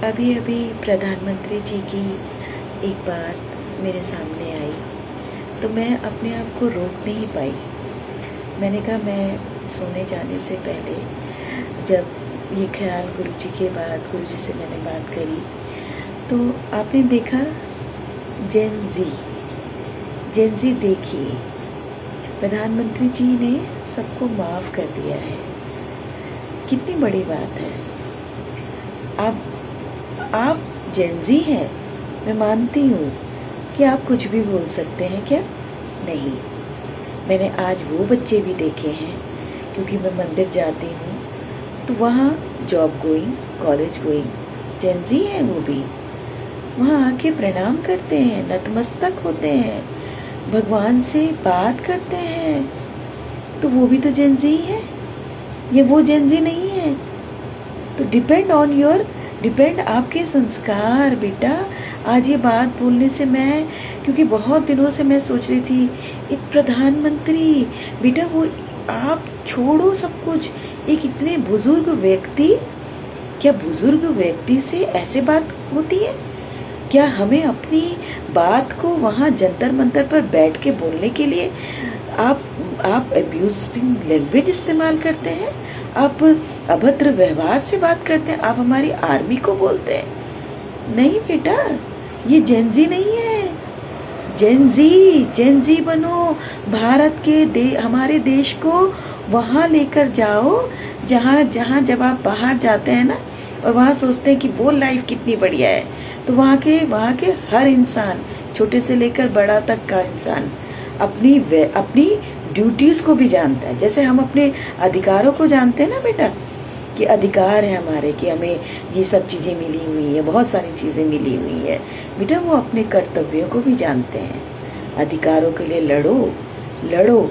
अभी अभी प्रधानमंत्री जी की एक बात मेरे सामने आई तो मैं अपने आप को रोक नहीं पाई। मैंने कहा मैं सोने जाने से पहले जब ये ख्याल गुरुजी के बाद गुरुजी से मैंने बात करी तो आपने देखा जेन ज़ी देखिए, प्रधानमंत्री जी ने सबको माफ़ कर दिया है। कितनी बड़ी बात है। आप जेन ज़ी हैं, मैं मानती हूँ कि आप कुछ भी बोल सकते हैं क्या? नहीं, मैंने आज वो बच्चे भी देखे हैं क्योंकि मैं मंदिर जाती हूँ तो वहाँ जॉब गोइंग, कॉलेज गोइंग जेन ज़ी हैं, वो भी वहाँ आके प्रणाम करते हैं, नतमस्तक होते हैं, भगवान से बात करते हैं, तो वो भी तो जेन ज़ी है। ये वो जेन ज़ी नहीं है। तो डिपेंड आपके संस्कार बेटा। आज ये बात बोलने से मैं, क्योंकि बहुत दिनों से मैं सोच रही थी एक प्रधानमंत्री बेटा, वो आप छोड़ो सब कुछ, एक इतने बुजुर्ग व्यक्ति, क्या बुजुर्ग व्यक्ति से ऐसे बात होती है? क्या हमें अपनी बात को वहाँ जंतर मंतर पर बैठ के बोलने के लिए आप अब्यूजिंग लैंग्वेज इस्तेमाल करते हैं, आप अभद्र व्यवहार से बात करते हैं, आप हमारी आर्मी को बोलते हैं? नहीं बेटा, ये जेन ज़ी नहीं है। जेन ज़ी बनो, भारत के हमारे देश को वहाँ लेकर जाओ जहाँ जब आप बाहर जाते हैं ना और वहाँ सोचते हैं कि वो लाइफ कितनी बढ़िया है, तो वहाँ के हर इंसान, छोटे से लेकर बड़ा तक का इंसान अपनी ड्यूटीज़ को भी जानता है। जैसे हम अपने अधिकारों को जानते हैं ना बेटा, कि अधिकार है हमारे, कि हमें ये सब चीज़ें मिली हुई है, बहुत सारी चीज़ें मिली हुई है बेटा, वो अपने कर्तव्यों को भी जानते हैं। अधिकारों के लिए लड़ो।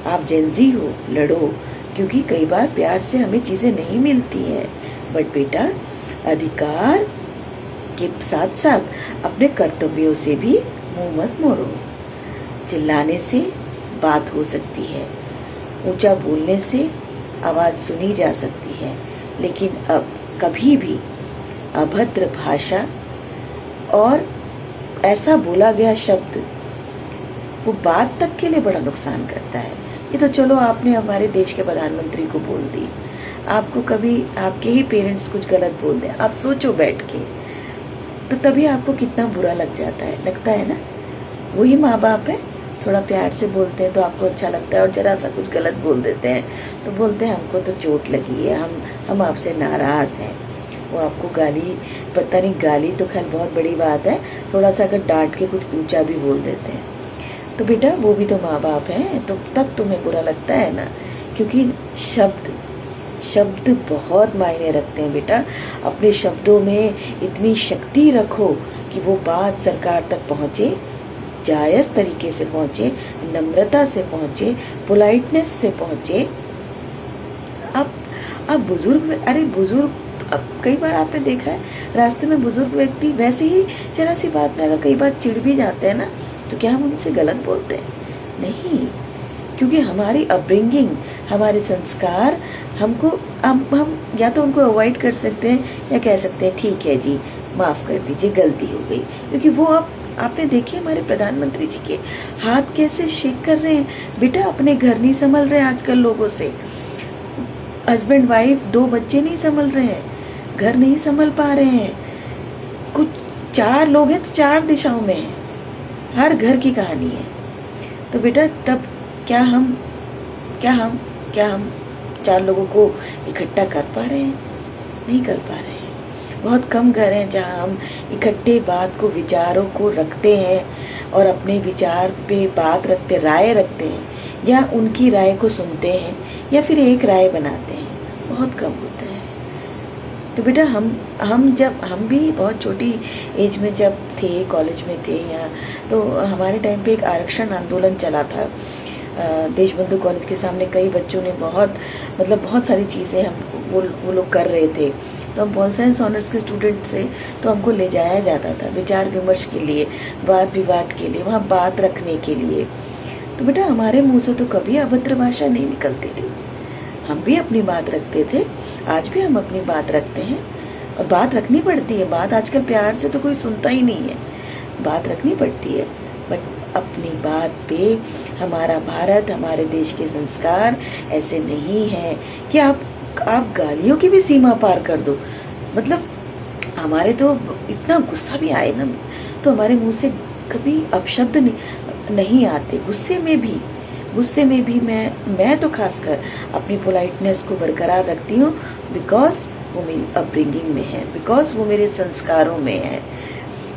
आप जेन ज़ी हो, लड़ो, क्योंकि कई बार प्यार से हमें चीज़ें नहीं मिलती हैं, बट बेटा अधिकार के साथ साथ अपने कर्तव्यों से भी मुंह मत मोड़ो। चिल्लाने से बात हो सकती है, ऊंचा बोलने से आवाज़ सुनी जा सकती है, लेकिन अब कभी भी अभद्र भाषा और ऐसा बोला गया शब्द वो बात तक के लिए बड़ा नुकसान करता है। ये तो चलो आपने हमारे देश के प्रधानमंत्री को बोल दी, आपको कभी आपके ही पेरेंट्स कुछ गलत बोल दें, आप सोचो बैठ के, तो तभी आपको कितना बुरा लगता है ना। वही माँ बाप है, थोड़ा प्यार से बोलते हैं तो आपको अच्छा लगता है, और जरा सा कुछ गलत बोल देते हैं तो बोलते हैं हमको तो चोट लगी है, हम आपसे नाराज़ हैं। वो आपको गाली, पता नहीं, गाली तो खैर बहुत बड़ी बात है, थोड़ा सा अगर डांट के कुछ ऊंचा भी बोल देते हैं तो बेटा वो भी तो माँ बाप हैं, तो तब तुम्हें बुरा लगता है ना, क्योंकि शब्द बहुत मायने रखते हैं बेटा। अपने शब्दों में इतनी शक्ति रखो कि वो बात सरकार तक पहुँचे, जायज़ तरीके से पहुँचे, नम्रता से पहुँचे, पोलाइटनेस से पहुँचे। अब बुजुर्ग, अब कई बार आपने देखा है रास्ते में बुजुर्ग व्यक्ति वैसे ही जरा सी बात में अगर कई बार चिढ़ भी जाते हैं ना, तो क्या हम उनसे गलत बोलते हैं? नहीं, क्योंकि हमारी अपब्रिंगिंग, हमारे संस्कार हमको, हम या तो उनको अवॉइड कर सकते हैं या कह सकते हैं ठीक है जी, माफ़ कर दीजिए, गलती हो गई। क्योंकि वो आपने देखिए हमारे प्रधानमंत्री जी के हाथ कैसे शेक कर रहे हैं बेटा, अपने घर नहीं संभल रहे आजकल लोगों से, हस्बैंड वाइफ 2 बच्चे नहीं संभल रहे हैं, घर नहीं संभल पा रहे हैं, कुछ 4 लोग हैं तो 4 दिशाओं में हैं, हर घर की कहानी है। तो बेटा तब क्या हम 4 लोगों को इकट्ठा कर पा रहे हैं? नहीं कर पा रहे हैं। बहुत कम घर हैं जहाँ हम इकट्ठे बात को, विचारों को रखते हैं और अपने विचार पे बात रखते, राय रखते हैं, या उनकी राय को सुनते हैं या फिर एक राय बनाते हैं, बहुत कम होता है। तो बेटा हम भी बहुत छोटी एज में जब थे, कॉलेज में थे या, तो हमारे टाइम पे एक आरक्षण आंदोलन चला था। देशबंधु कॉलेज के सामने कई बच्चों ने बहुत सारी चीज़ें वो लोग कर रहे थे, तो हम पॉल साइंस ऑनर्स के स्टूडेंट थे, तो हमको ले जाया जाता था विचार विमर्श के लिए, वाद विवाद के लिए, वहाँ बात रखने के लिए। तो बेटा हमारे मुंह से तो कभी अभद्र भाषा नहीं निकलती थी, हम भी अपनी बात रखते थे, आज भी हम अपनी बात रखते हैं। और बात रखनी पड़ती है, बात आजकल प्यार से तो कोई सुनता ही नहीं है, बात रखनी पड़ती है। बट अपनी बात पे हमारा भारत, हमारे देश के संस्कार ऐसे नहीं है कि आप गालियों की भी सीमा पार कर दो। मतलब हमारे तो इतना गुस्सा भी आए ना तो हमारे मुंह से कभी अपशब्द नहीं आते। गुस्से में भी मैं तो खासकर अपनी पोलाइटनेस को बरकरार रखती हूँ, बिकॉज वो मेरी अपब्रिंगिंग में है, बिकॉज वो मेरे संस्कारों में है।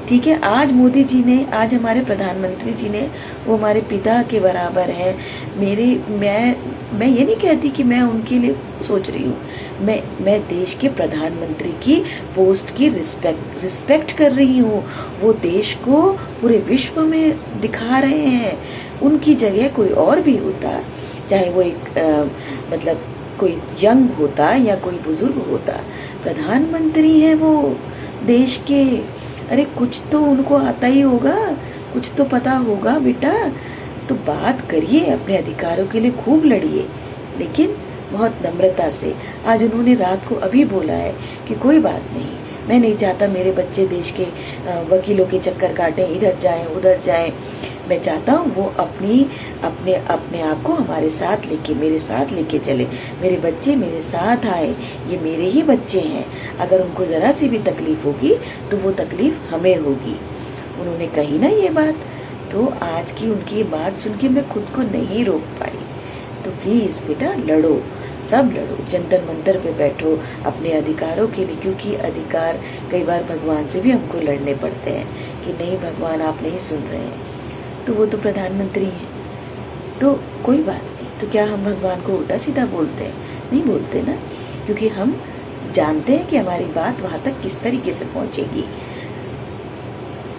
ठीक है, आज मोदी जी ने, आज हमारे प्रधानमंत्री जी ने, वो हमारे पिता के बराबर है। मैं ये नहीं कहती कि मैं उनके लिए सोच रही हूँ, मैं देश के प्रधानमंत्री की पोस्ट की रिस्पेक्ट कर रही हूँ। वो देश को पूरे विश्व में दिखा रहे हैं। उनकी जगह कोई और भी होता, चाहे वो एक मतलब कोई यंग होता या कोई बुजुर्ग होता, प्रधानमंत्री हैं वो देश के। अरे कुछ तो उनको आता ही होगा, कुछ तो पता होगा बेटा। तो बात करिए, अपने अधिकारों के लिए खूब लड़िए, लेकिन बहुत नम्रता से। आज उन्होंने रात को अभी बोला है कि कोई बात नहीं, मैं नहीं चाहता मेरे बच्चे देश के वकीलों के चक्कर काटें, इधर जाएं उधर जाएं। मैं चाहता हूँ वो अपने आप को हमारे साथ लेके, मेरे साथ लेके चले। मेरे बच्चे मेरे साथ आए, ये मेरे ही बच्चे हैं। अगर उनको ज़रा सी भी तकलीफ़ होगी तो वो तकलीफ़ हमें होगी। उन्होंने कही ना ये बात, तो आज की उनकी बात सुन के मैं खुद को नहीं रोक पाई। तो प्लीज़ बेटा लड़ो, सब लड़ो, जंतर मंतर पे बैठो अपने अधिकारों के लिए, क्योंकि अधिकार कई बार भगवान से भी हमको लड़ने पड़ते हैं कि नहीं भगवान आप नहीं सुन रहे हैं। तो वो तो प्रधानमंत्री हैं, तो कोई बात नहीं। तो क्या हम भगवान को उल्टा सीधा बोलते हैं? नहीं बोलते ना, क्योंकि हम जानते हैं कि हमारी बात वहाँ तक किस तरीके से पहुँचेगी।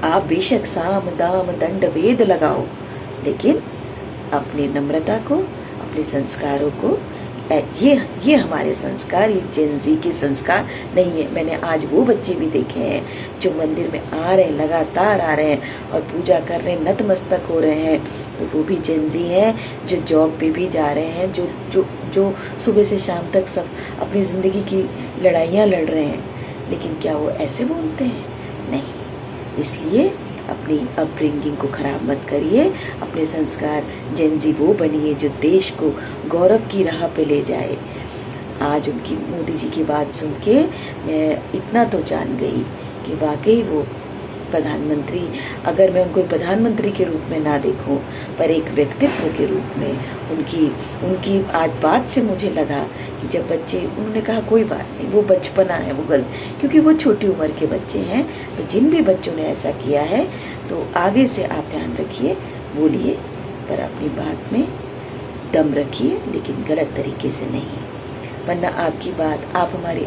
आप बेशक साम दाम दंड भेद लगाओ, लेकिन अपनी नम्रता को, अपने संस्कारों को, ये हमारे संस्कार, ये जेनजी के संस्कार नहीं है। मैंने आज वो बच्चे भी देखे हैं जो मंदिर में आ रहे हैं, लगातार आ रहे हैं और पूजा कर रहे हैं, नतमस्तक हो रहे हैं, तो वो भी जेनजी हैं। जो जॉब पे भी जा रहे हैं, जो सुबह से शाम तक सब अपनी ज़िंदगी की लड़ाइयाँ लड़ रहे हैं, लेकिन क्या वो ऐसे बोलते हैं? नहीं। इसलिए अपनी अपब्रिंगिंग को ख़राब मत करिए, अपने संस्कार जेनजी वो बनिए जो देश को गौरव की राह पे ले जाए। आज उनकी, मोदी जी की बात सुन के मैं इतना तो जान गई कि वाकई वो प्रधानमंत्री, अगर मैं उनको प्रधानमंत्री के रूप में ना देखूं, पर एक व्यक्तित्व के रूप में उनकी आज बात से मुझे लगा कि जब बच्चे, उन्होंने कहा कोई बात नहीं, वो बचपना है, वो गलत, क्योंकि वो छोटी उम्र के बच्चे हैं। तो जिन भी बच्चों ने ऐसा किया है तो आगे से आप ध्यान रखिए, बोलिए, पर अपनी बात में दम रखिए, लेकिन गलत तरीके से नहीं। वरना आपकी बात, आप हमारी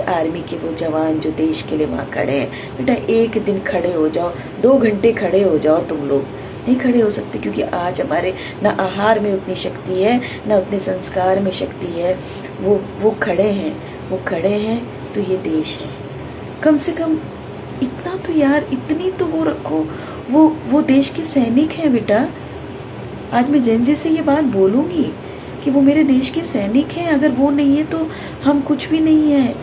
आर्मी के वो जवान जो देश के लिए वहाँ खड़े हैं, बेटा एक दिन खड़े हो जाओ, 2 घंटे खड़े हो जाओ। तुम लोग नहीं खड़े हो सकते, क्योंकि आज हमारे ना आहार में उतनी शक्ति है, ना उतने संस्कार में शक्ति है। वो खड़े हैं तो ये देश है। कम से कम इतना तो यार, इतनी तो वो रखो, वो देश के सैनिक हैं बेटा। आज मैं जेनजी से ये बात बोलूँगी कि वो मेरे देश के सैनिक हैं। अगर वो नहीं है तो हम कुछ भी नहीं है।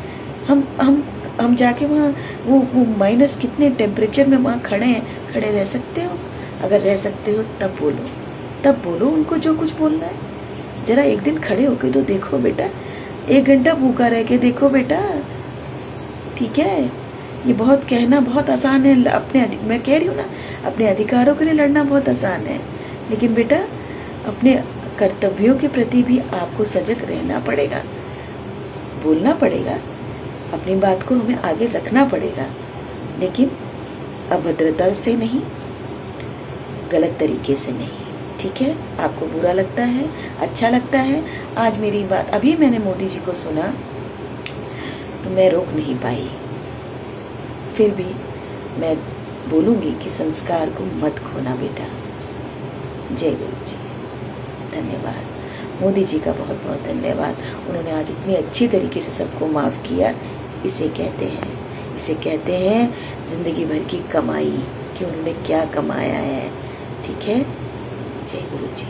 हम जाके वहाँ वो माइनस कितने टेम्परेचर में वहाँ खड़े रह सकते हो? अगर रह सकते हो तब बोलो उनको जो कुछ बोलना है। जरा एक दिन खड़े होके तो देखो बेटा, 1 घंटा भूखा रह के देखो बेटा, ठीक है? ये बहुत कहना बहुत आसान है, मैं कह रही हूँ ना, अपने अधिकारों के लिए लड़ना बहुत आसान है, लेकिन बेटा अपने कर्तव्यों के प्रति भी आपको सजग रहना पड़ेगा, बोलना पड़ेगा, अपनी बात को हमें आगे रखना पड़ेगा, लेकिन अभद्रता से नहीं, गलत तरीके से नहीं, ठीक है? आपको बुरा लगता है, अच्छा लगता है। आज मेरी बात, अभी मैंने मोदी जी को सुना तो मैं रोक नहीं पाई, फिर भी मैं बोलूँगी कि संस्कार को मत खोना बेटा। जय गुरु जी। धन्यवाद मोदी जी का, बहुत बहुत धन्यवाद। उन्होंने आज इतनी अच्छी तरीके से सबको माफ़ किया। इसे कहते हैं ज़िंदगी भर की कमाई, कि उन्होंने क्या कमाया है, ठीक है? जय गुरु जी।